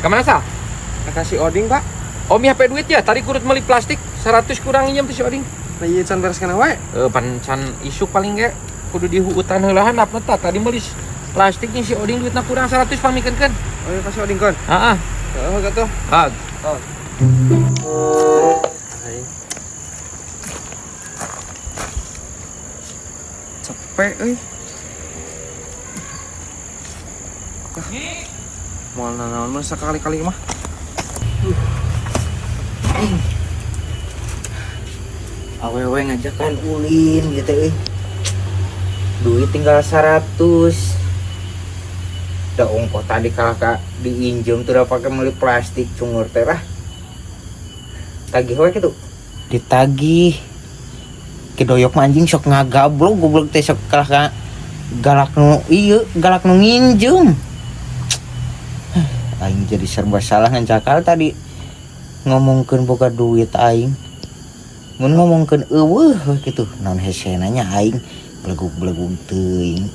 Kemana sah? Kasih oding pak. Om HP duit ya, tadi kurut beli plastik 100 kurang injem tuh si oding. Nah iya can bereskan wae. Pancan isuk paling ge kudu di hutan heulahan apa tah tadi beli plastiknya si oding duitna kurang 100 pamikeun. Oh iya kasih oding kon. Heeh. Oh gitu. Oh. Cepet euy. Moal naon mah sakali-kali mah. Awewe ngajakan ulin gitu duit tinggal 100. Da ongkos tadi kakak diinjem tuh udah pakai beli plastik cungur terah tagih we gitu ditagih kedoyok anjing sok ngagablok goblok teh sok kakak galak nu nginjem. Aing jadi serba salah ngancakal tadi ngomongkeun boga duit aing mun ngomongkeun eueuh gitu naon hesenanya aing belegug teuing.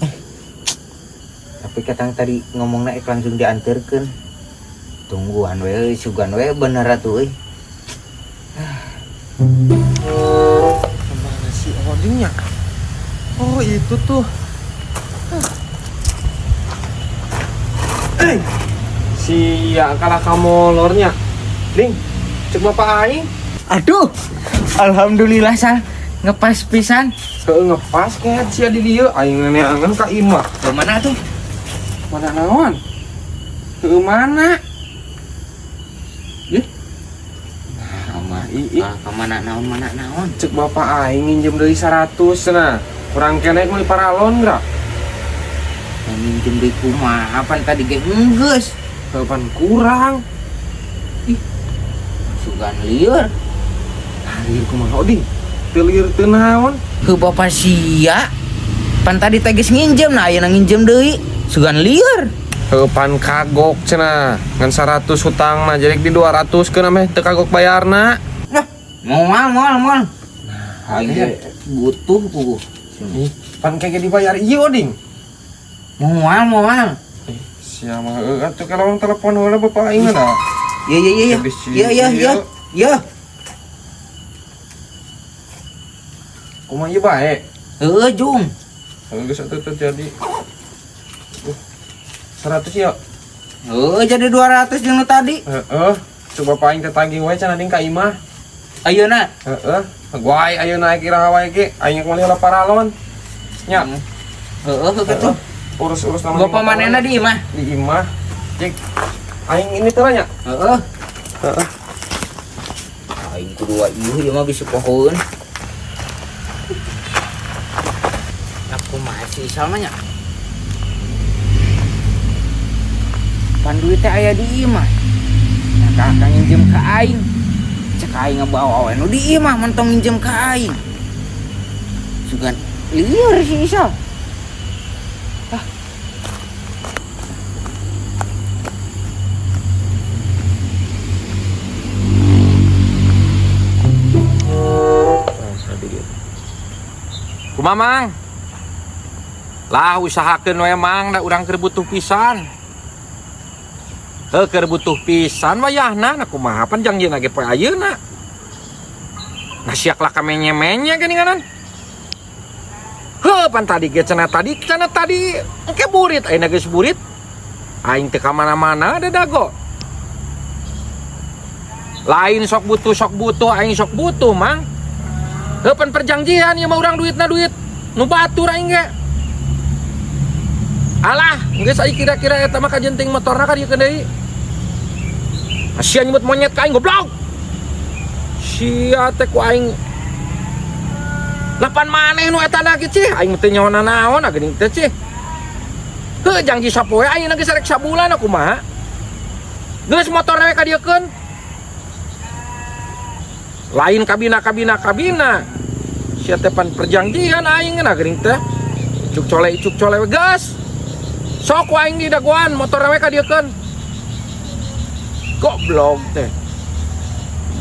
Tapi katang tadi ngomongna langsung dianterkeun tungguan we sugan we bener atuh euy. Kemana si odingnya? Oh itu tuh. Sia kalah kamolornya. Ding, cek bapak aing. Aduh, alhamdulillah sah ngepas pisan. Ngepas kayak sia di dieu aing neangan ka imah. Ke mana tuh? Mana naon? Ke mana? Ih. Sama ii. Ke mana naon? Cek bapak aing nginjem dari 100 cenah. Kurang kene meuli paralon geura. Minjem di kumaha pan tadi ge geus. Kapan kurang? Sugan lieur. Lieur kumaha oding? Teu lieur teu naon? Ke bapak sia. Pan tadi teh geus nginjem nah ayeuna nginjem deui. Sugan lieur. Kapan kagok cenah. Ngan 100 hutang mah jadi di 200 keun mah teu kagok bayarna. Nah, moal. Aing ge butuh puguh. Pan kagak dibayar ieu oding. Moal. Sia mah atuh kalau orang telepon heula bapak aing mah. Ya. Kumaha ieu bae? Heueuh Jung. Geus atuh terjadi. 100 ya. Jadi 200 jeung nu tadi. Heeh. Coba bapak aing teh tagih wae can ading ka imah. Ayeuna. Heeh. Guai ayeuna kira wae ge aing kumaha heula paralon. Nya. Heeh gitu. Urus nama Bapak manehna di imah? Di imah. Cek aing ini teh nya. Heeh. Heeh. Aing kudu ieu mah bisa pohoeun. Aku masih salmanya. Pan duit teh aya di imah. Nah, kakak nginjem ka aing. Cek aing ngabawa we nu di imah mentong nginjem ka aing. Sugan lieur si Isal. Kumamang. Lah usahakeun we mang da urang keur butuh pisan. Keur butuh pisan wayahna na kumaha pan jangjina ge poe ayeuna. Nasiak lah kamenye-menye geuninganan. Pan tadi ge cenah tadi engke burit ayeuna geus burit. Aing teu ka mana-mana da dago. Lain sok butuh aing sok butuh mang. Pan perjanjian ieu mah urang duitna duit nu batur aing ge. Alah, geus ai kira-kira eta mah kajenting motorna ka dieu deui. Sia nyebut monyet ka aing goblok. Sia teh ku aing lapan maneh nu eta lagi cih, aing teh nyawana naon geuning teh cih. Heuh janji sapoe ayeuna geus rek sabulan kumaha. Geus motorna we ka dieukeun. Lain kabina sia teh pan perjanjian aing na geuning teh icuk cole we gas sok aing di dagoan motor we ka dieukeun goblok teh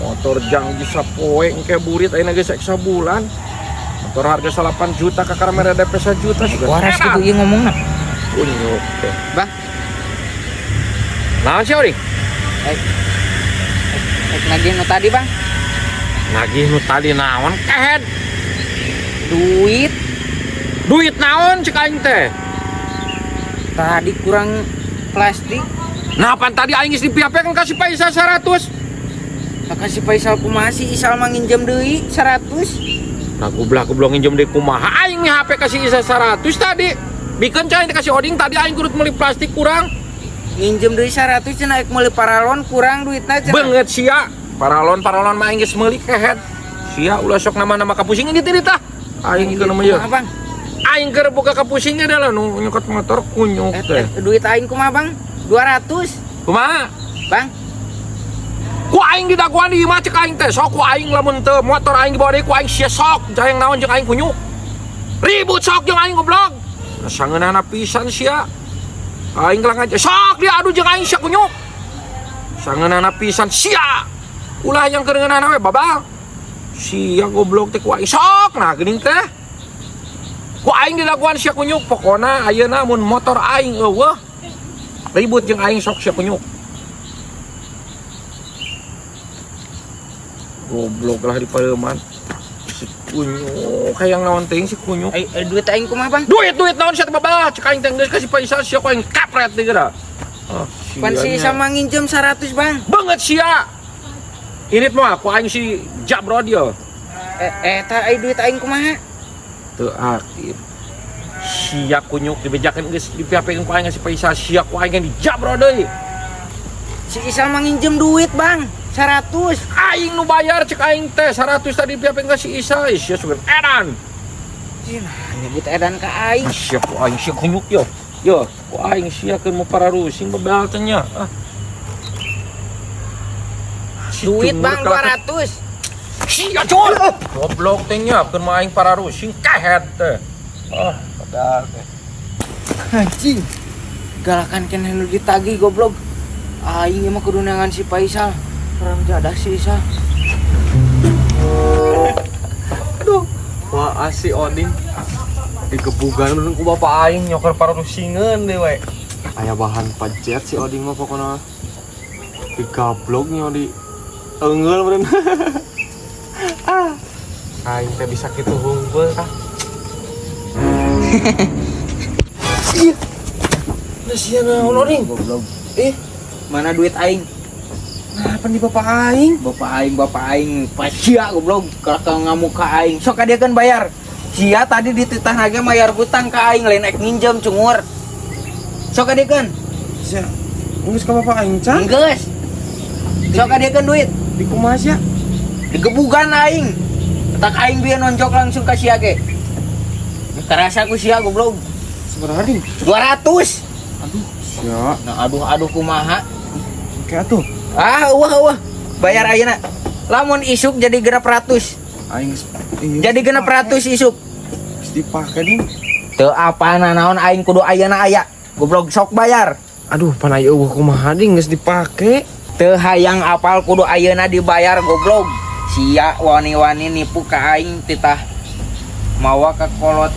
motor janji sapoe engke burit ayeuna geus ek sabulan motor harga 8 juta ka kamera DP 1 juta Waras kitu ieu ngomongna. unyuk teh Bah, Naon sih Oding? Nagih nu tadi bang, Nagih nu tadi naon kehed? duit Duit naon cek aing teh? tadi kurang plastik. Nah, pan tadi aing geus dipiapekeun kasih paisa 100. Makasih Faisal kumasi Isal manginjem deui 100. Nah, goblok nginjem deui kumaha aing nih HP kasih isa 100 tadi. Bikeun cai kasih Oding tadi aing kudu meuli plastik kurang. Nginjem deui 100 cenah ek meuli paralon kurang duitna cenah. Beungeut sia. Paralon mah aing geus meuli kehed. Sia ulah sok nama-nama kapusing di teh tah. Aing keur mah Kumaha, Bang? Aing keur buka kapusingnya adalah nu nyokot motor kunyuk teh. Duit aing kumaha Bang? 200. Kumaha? Bang, Ku aing didaguan di imah cek aing teh. Sok ku aing lamun teu motor aing dibawa deui ku aing sia sok. Jaheng naon jeung aing kunyuk. Ribut sok jeung aing goblok. Sangeunana pisan sia. Aing gelang aja sok diadu jeung aing sia kunyuk. Sangeunana pisan sia. Ulah yang kerengeunana we babal. Sia goblok teh ku aing sok nah geuning teh. Ku aing didaguan sia kunyuk. Pokona ayeuna mun motor aing eueuh ribut jeung aing sok sia kunyuk. Goblok lah di Pareman. Si kunyuk hayang naon teuing si kunyuk. duit aing kumaha Bang? Duit naon sia teh babal cek aing teh geus kasih paisa sia ku aing kapret teh geura. Pan si sama nginjem 100 Bang. Banget sia. Ini mah ku aing si Jabro dia. Eta duit aing kumaha? Teu aktif. Sia kunyuk dibejakeun geus dipiapekeun ku aing kasih paisa sia ku aing di Jabro deui. Si Isal manginjem duit Bang 100. Aing nu bayar cek aing teh 100 tadi piapekeun ka si Isa sia sugan edan. Nyebut edan ka aing. Sia ku aing sia kunyuk yo. Yo, ku aing sia keur mau pararusing babal teh nya. Duit Bang 200. Sia cul. Goblok teh nya keur mau aing pararusing kahet teh. Padahal teh. Anjing. Galakan keneh nu ditagih goblok. Aing mah kudu nangan si Faisal. Orang jadah si Isal. Aduh, wah si Oding digebugan ku bapak aing nyoker pararusingeun deui we. Aya bahan pacet si Oding mah pokona digablok nya di eungeul meureun. Aing teh bisa kitu hungkul tah. Iya. Sia naon Oding? Goblok. Mana duit aing? Kenapa di bapak aing? Bapak aing pacia goblok kalau ngamuk ka aing. Sok kadiekeun bayar. Sia tadi dititah lagi bayar hutang ka aing lain ek nginjem cungur. Sok kadiekeun. Sia. Geus ka bapak aing can? Geus. Sok kadiekeun duit. Di kumaha sia? Digebugan aing. Tak aing bieu nonjok langsung ka sia ge. Karasa ku sia goblok. Sabaraha ding? 200. Aduh, sia. Nah aduh kumaha? Oke atuh. Wah. Bayar ayeuna. Lamun isuk jadi genep 100. Aing Jadi genep 100 isuk. geus dipake ding. Teu apana naon aing kudu ayeuna aya. Goblok sok bayar. Aduh, pan aya eueuh kumaha ding geus dipake. Teu hayang apal kudu ayeuna dibayar goblok. Sia wani-wani nipu ka aing titah mawa ka kolot.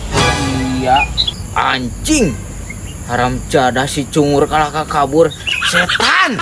Sia anjing. Haram jadah si cungur kalah kabur. Setan.